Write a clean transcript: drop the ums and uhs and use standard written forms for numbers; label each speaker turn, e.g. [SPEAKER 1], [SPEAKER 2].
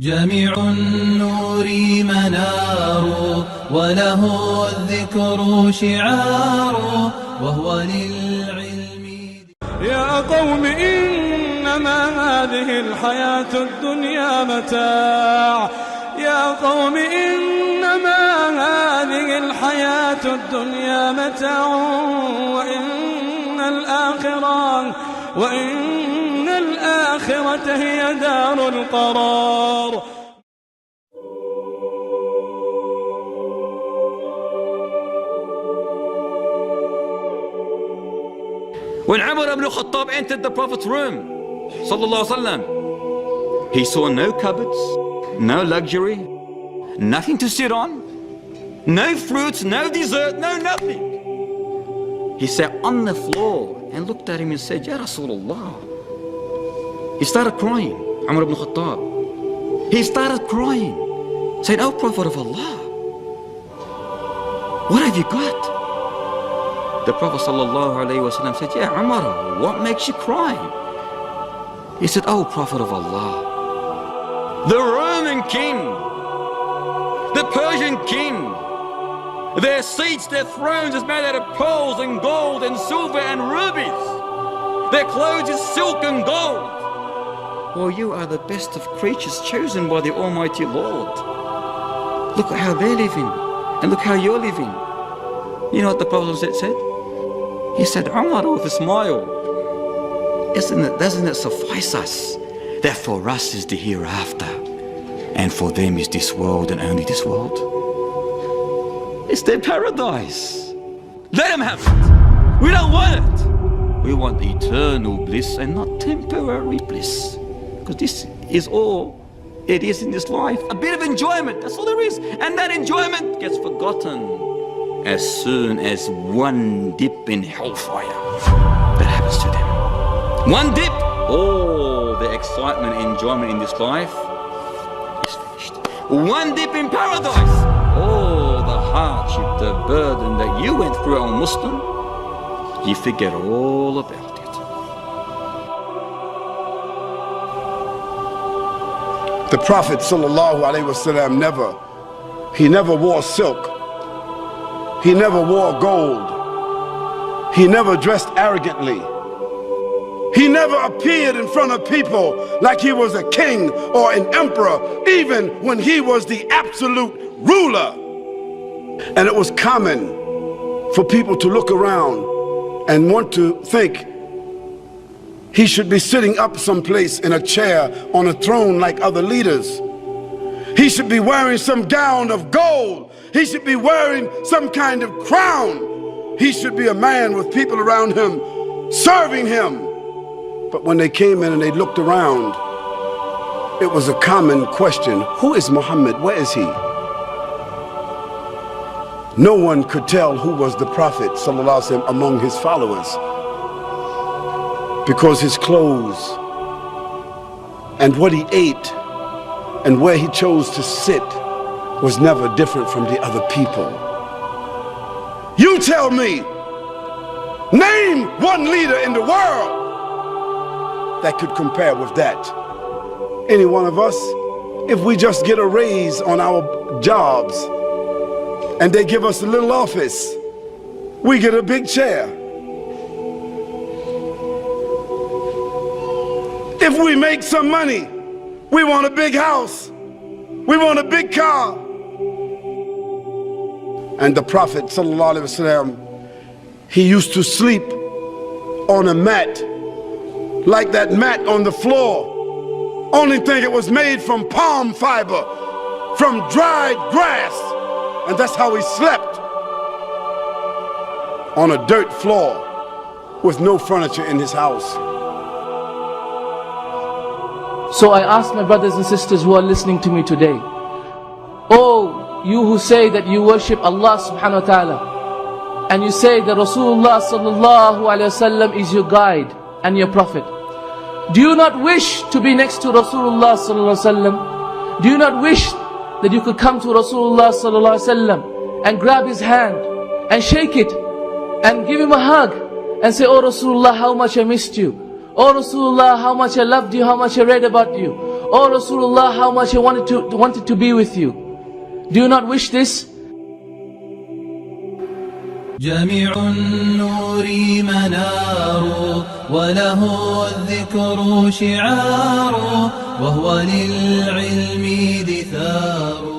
[SPEAKER 1] جميع النور منار وله الذكر شعار وهو للعلم.
[SPEAKER 2] يا قوم إنما هذه الحياة الدنيا متاع. يا قوم إنما هذه الحياة الدنيا متاع وإن الآخرة هي دار القرار.
[SPEAKER 3] When Umar ibn Khattab entered the Prophet's room, sallallahu alaihi wasallam, he saw no cupboards, no luxury, nothing to sit on, no fruits, no dessert, no nothing. He sat on the floor and looked at him and said, Ya Rasulullah. He started crying, Umar ibn Khattab. He started crying, said, Oh Prophet of Allah, what have you got? The Prophet ﷺ said, Yeah, Umar, what makes you cry? He said, Oh Prophet of Allah, the Roman king, the Persian king, their seats, their thrones is made out of pearls and gold and silver and rubies. Their clothes is silk and gold. Well, you are the best of creatures chosen by the Almighty Lord. Look at how they're living and look how you're living. You know what the Prophet said? He said, Umar, with a smile, doesn't it suffice us that for us is the hereafter and for them is this world and only this world? It's their paradise. Let them have it. We don't want it. We want eternal bliss and not temporary bliss. Because this is all it is in this life. A bit of enjoyment, that's all there is. And that enjoyment gets forgotten as soon as one dip in hellfire that happens to them. One dip, all the excitement and enjoyment in this life is finished. One dip in paradise, all the hardship, the burden that you went through as a Muslim, you forget all about it.
[SPEAKER 4] The Prophet ﷺ never wore silk. He never wore gold. He never dressed arrogantly. He never appeared in front of people like he was a king or an emperor, even when he was the absolute ruler. And it was common for people to look around and want to think he should be sitting up someplace in a chair on a throne like other leaders. He should be wearing some gown of gold. He should be wearing some kind of crown. He should be a man with people around him serving him. But when they came in and they looked around, it was a common question. Who is Muhammad? Where is he? No one could tell who was the Prophet ﷺ among his followers, because his clothes and what he ate and where he chose to sit was never different from the other people. You tell me, name one leader in the world that could compare with that. Any one of us, if we just get a raise on our jobs and they give us a little office, we get a big chair. If we make some money, we want a big house, we want a big car. And the Prophet ﷺ, he used to sleep on a mat, like that mat on the floor. Only thing it was made from palm fiber, from dried grass. And that's how he slept, on a dirt floor with no furniture in his house.
[SPEAKER 5] So I ask my brothers and sisters who are listening to me today, oh, you who say that you worship Allah subhanahu wa ta'ala, and you say that Rasulullah sallallahu alayhi wasallam is your guide and your prophet, do you not wish to be next to Rasulullah sallallahu alayhi wasallam? Do you not wish that you could come to Rasulullah sallallahu alayhi wasallam and grab his hand and shake it and give him a hug and say, oh Rasulullah, how much I missed you. Oh Rasulullah, how much I loved you, how much I read about you. "Oh Rasulullah, how much I wanted to be with you." Do you not wish this?
[SPEAKER 1] جميع النور منار وله الذكر شعار وهو للعلم دثار